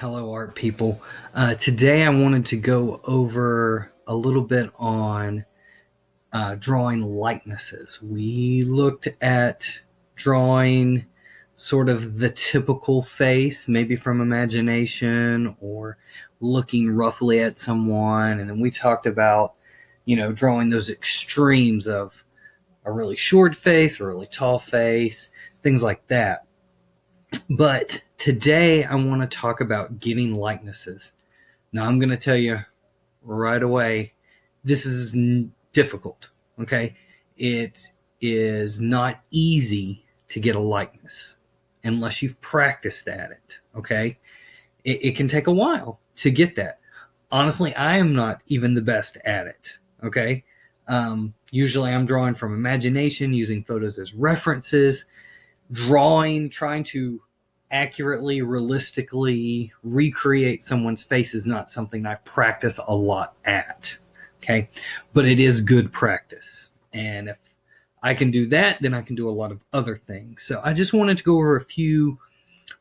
Hello, art people. Today I wanted to go over a little bit on drawing likenesses. We looked at drawing sort of the typical face, maybe from imagination or looking roughly at someone. And then we talked about, drawing those extremes of a really short face, a really tall face, things like that. But today I want to talk about getting likenesses. Now I'm going to tell you right away, this is difficult, okay? It is not easy to get a likeness unless you've practiced at it, okay? It can take a while to get that. Honestly, I am not even the best at it, okay? Usually I'm drawing from imagination, using photos as references, trying to accurately, realistically recreate someone's face is not something I practice a lot at, okay? But it is good practice. And if I can do that, then I can do a lot of other things. So I just wanted to go over a few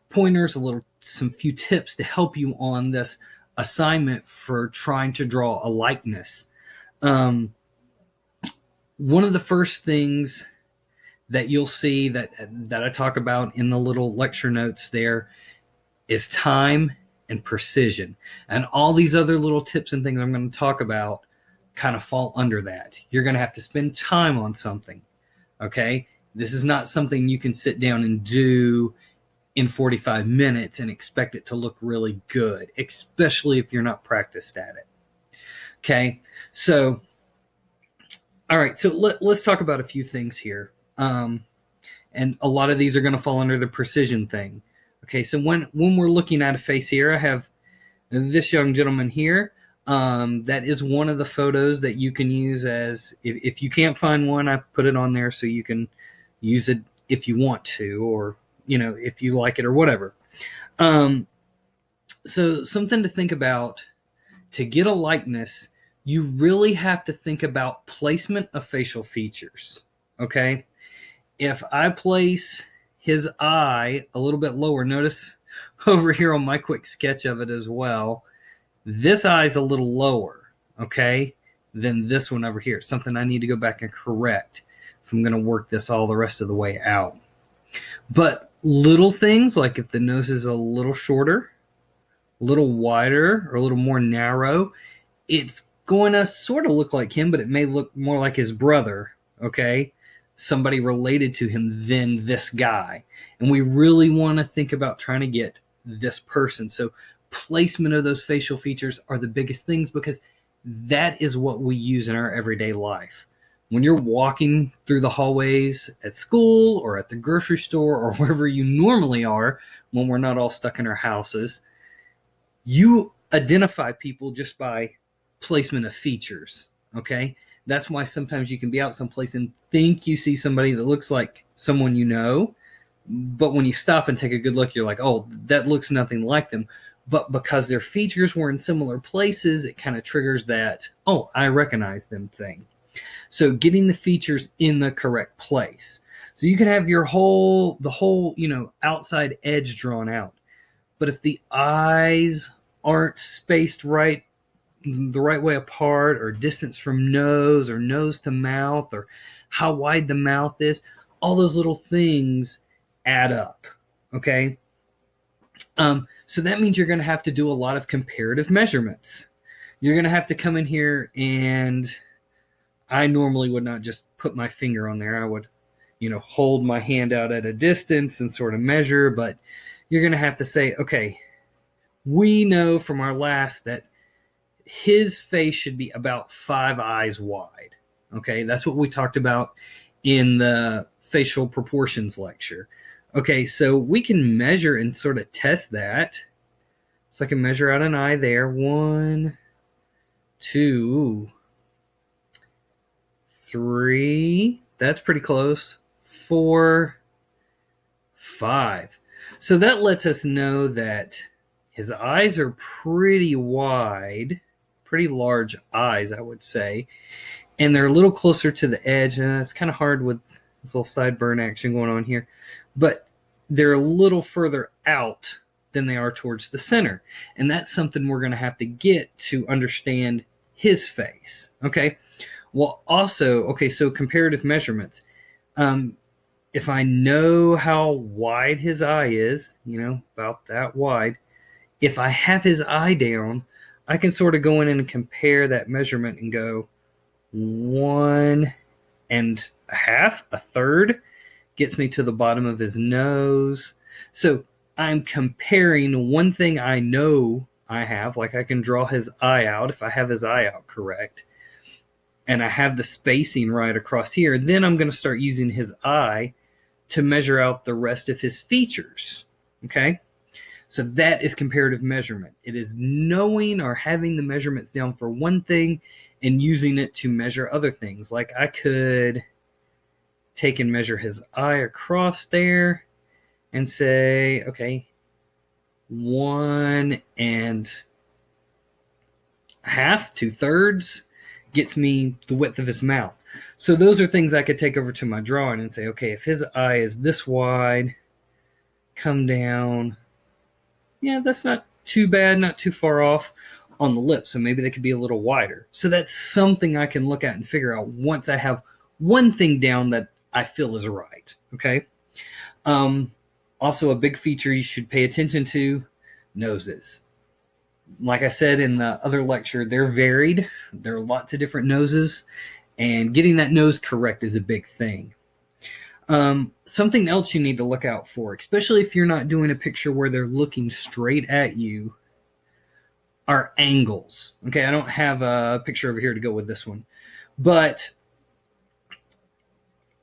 pointers, some few tips to help you on this assignment for trying to draw a likeness. One of the first things that you'll see that I talk about in the little lecture notes there is time and precision. And all these other little tips and things I'm going to talk about kind of fall under that. You're going to have to spend time on something, okay? This is not something you can sit down and do in 45 minutes and expect it to look really good, especially if you're not practiced at it, okay? So, all right, so let's talk about a few things here. And a lot of these are going to fall under the precision thing. Okay, so when we're looking at a face here, I have this young gentleman here. That is one of the photos that you can use as, if you can't find one, I put it on there so you can use it if you want to, or, if you like it or whatever. So something to think about, to get a likeness, you really have to think about placement of facial features, okay? If I place his eye a little bit lower, notice over here on my quick sketch of it as well, this eye is a little lower, okay, than this one over here. Something I need to go back and correct if I'm going to work this all the rest of the way out. But little things, like if the nose is a little shorter, a little wider, or a little more narrow, it's going to sort of look like him, but it may look more like his brother, okay? Somebody related to him than this guy. And we really want to think about trying to get this person. So placement of those facial features are the biggest things, because that is what we use in our everyday life. When you're walking through the hallways at school or at the grocery store or wherever you normally are when we're not all stuck in our houses, you identify people just by placement of features, okay? That's why sometimes you can be out someplace and think you see somebody that looks like someone you know, but when you stop and take a good look, you're like, oh, that looks nothing like them. But because their features were in similar places, it kind of triggers that, oh, I recognize them thing. So getting the features in the correct place. So you can have the whole, outside edge drawn out. But if the eyes aren't spaced right, the right way apart, or distance from nose, or nose to mouth, or how wide the mouth is, all those little things add up, okay? So that means you're going to have to do a lot of comparative measurements. You're going to have to come in here, and I normally would not just put my finger on there. I would, hold my hand out at a distance and sort of measure, but you're going to have to say, okay, we know from our last that his face should be about 5 eyes wide. Okay, that's what we talked about in the facial proportions lecture. Okay, so we can measure and sort of test that. So I can measure out an eye there. 1, 2, 3. That's pretty close. 4, 5. So that lets us know that his eyes are pretty wide. Pretty large eyes, I would say, and they're a little closer to the edge. It's kind of hard with this little sideburn action going on here, but they're a little further out than they are towards the center. And that's something we're going to have to get to understand his face. Okay. Well, also, okay, so comparative measurements. If I know how wide his eye is, about that wide, if I have his eye down, I can sort of go in and compare that measurement and go 1.5, a third, gets me to the bottom of his nose. So I'm comparing one thing I know I have, like I can draw his eye out if I have his eye out correct, and I have the spacing right across here. Then I'm going to start using his eye to measure out the rest of his features. Okay? So that is comparative measurement. It is knowing or having the measurements down for one thing and using it to measure other things. Like I could take and measure his eye across there and say, okay, 1.5, 2/3 gets me the width of his mouth. So those are things I could take over to my drawing and say, okay, if his eye is this wide, come down. Yeah, that's not too bad, not too far off on the lip. So maybe they could be a little wider. So that's something I can look at and figure out once I have one thing down that I feel is right. Okay. Also, a big feature you should pay attention to, noses. Like I said in the other lecture, they're varied. There are lots of different noses, and getting that nose correct is a big thing. Something else you need to look out for, especially if you're not doing a picture where they're looking straight at you, are angles. Okay, I don't have a picture over here to go with this one, but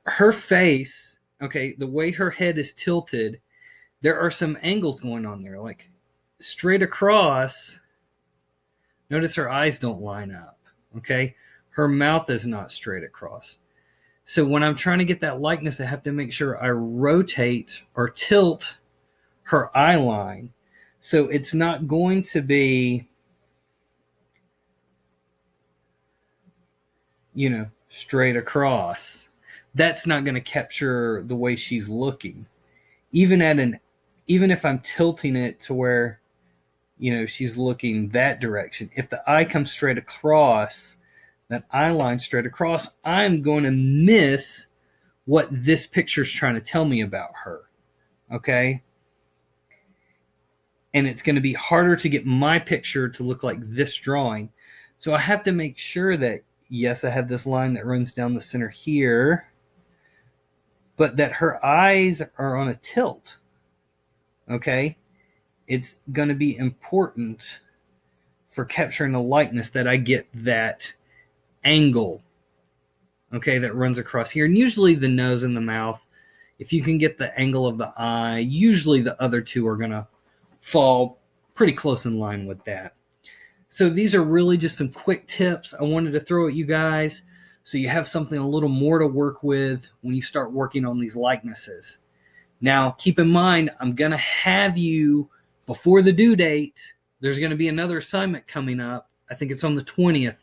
her face, okay, the way her head is tilted, there are some angles going on there, like straight across. Notice her eyes don't line up, okay? Her mouth is not straight across. So when I'm trying to get that likeness, I have to make sure I rotate or tilt her eye line. So it's not going to be, straight across. That's not going to capture the way she's looking. Even if I'm tilting it to where, she's looking that direction, if the eye comes straight across, that eye line straight across, I'm going to miss what this picture's trying to tell me about her. Okay? And it's going to be harder to get my picture to look like this drawing. So I have to make sure that, yes, I have this line that runs down the center here, but that her eyes are on a tilt. Okay? It's going to be important for capturing the likeness that I get that angle, okay, that runs across here. And usually the nose and the mouth, if you can get the angle of the eye, usually the other two are going to fall pretty close in line with that. So these are really just some quick tips I wanted to throw at you guys so you have something a little more to work with when you start working on these likenesses. Now, keep in mind, I'm going to have you, before the due date, there's going to be another assignment coming up. I think it's on the 20th,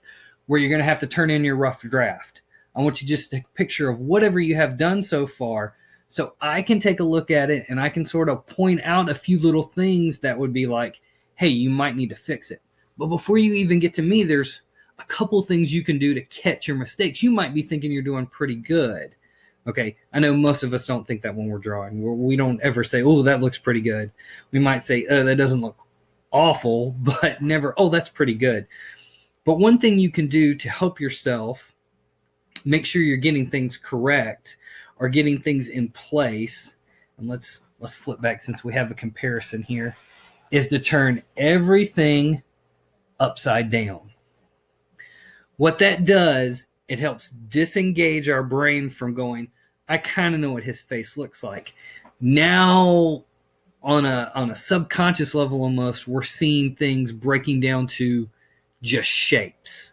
where you're going to have to turn in your rough draft. I want you just to take a picture of whatever you have done so far so I can take a look at it and I can sort of point out a few little things that would be like, hey, you might need to fix it. But before you even get to me, there's a couple things you can do to catch your mistakes. You might be thinking you're doing pretty good. Okay, I know most of us don't think that when we're drawing. We don't ever say, oh, that looks pretty good. We might say, oh, that doesn't look awful, but never, oh, that's pretty good. But one thing you can do to help yourself make sure you're getting things correct or getting things in place, and let's flip back since we have a comparison here, is to turn everything upside down. What that does, it helps disengage our brain from going, I kind of know what his face looks like. Now, on a subconscious level almost, we're seeing things breaking down to just shapes.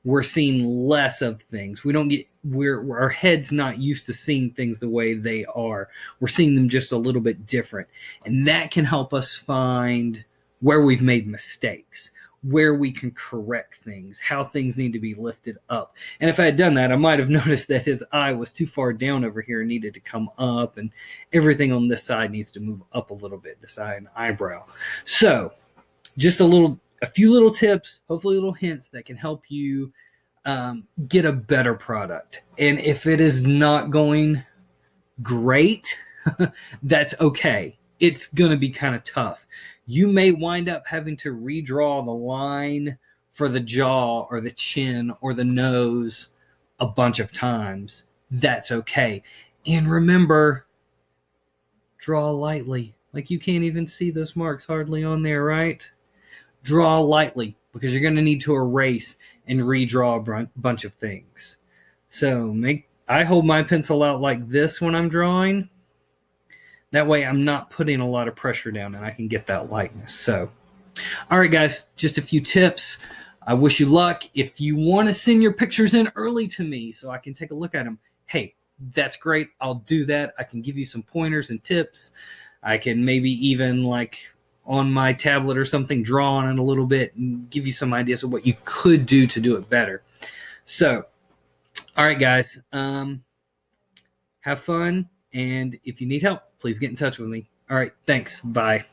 We're seeing less of things. Our head's not used to seeing things the way they are. We're seeing them just a little bit different. And that can help us find where we've made mistakes. where we can correct things, how things need to be lifted up. And if I had done that, I might have noticed that his eye was too far down over here and needed to come up, and everything on this side needs to move up a little bit, this eye and eyebrow. So just a few little tips, hopefully little hints that can help you get a better product. And if it is not going great, that's okay. It's going to be kind of tough. You may wind up having to redraw the line for the jaw or the chin or the nose a bunch of times. That's okay. And remember, draw lightly. Like, you can't even see those marks hardly on there, right? Draw lightly, because you're going to need to erase and redraw a bunch of things. So I hold my pencil out like this when I'm drawing. That way I'm not putting a lot of pressure down and I can get that lightness. So, all right, guys, just a few tips. I wish you luck. If you want to send your pictures in early to me so I can take a look at them, hey, that's great. I'll do that. I can give you some pointers and tips. I can maybe even, like, on my tablet or something, draw on it a little bit and give you some ideas of what you could do to do it better. So, all right, guys, have fun. And if you need help, please get in touch with me. All right, thanks. Bye.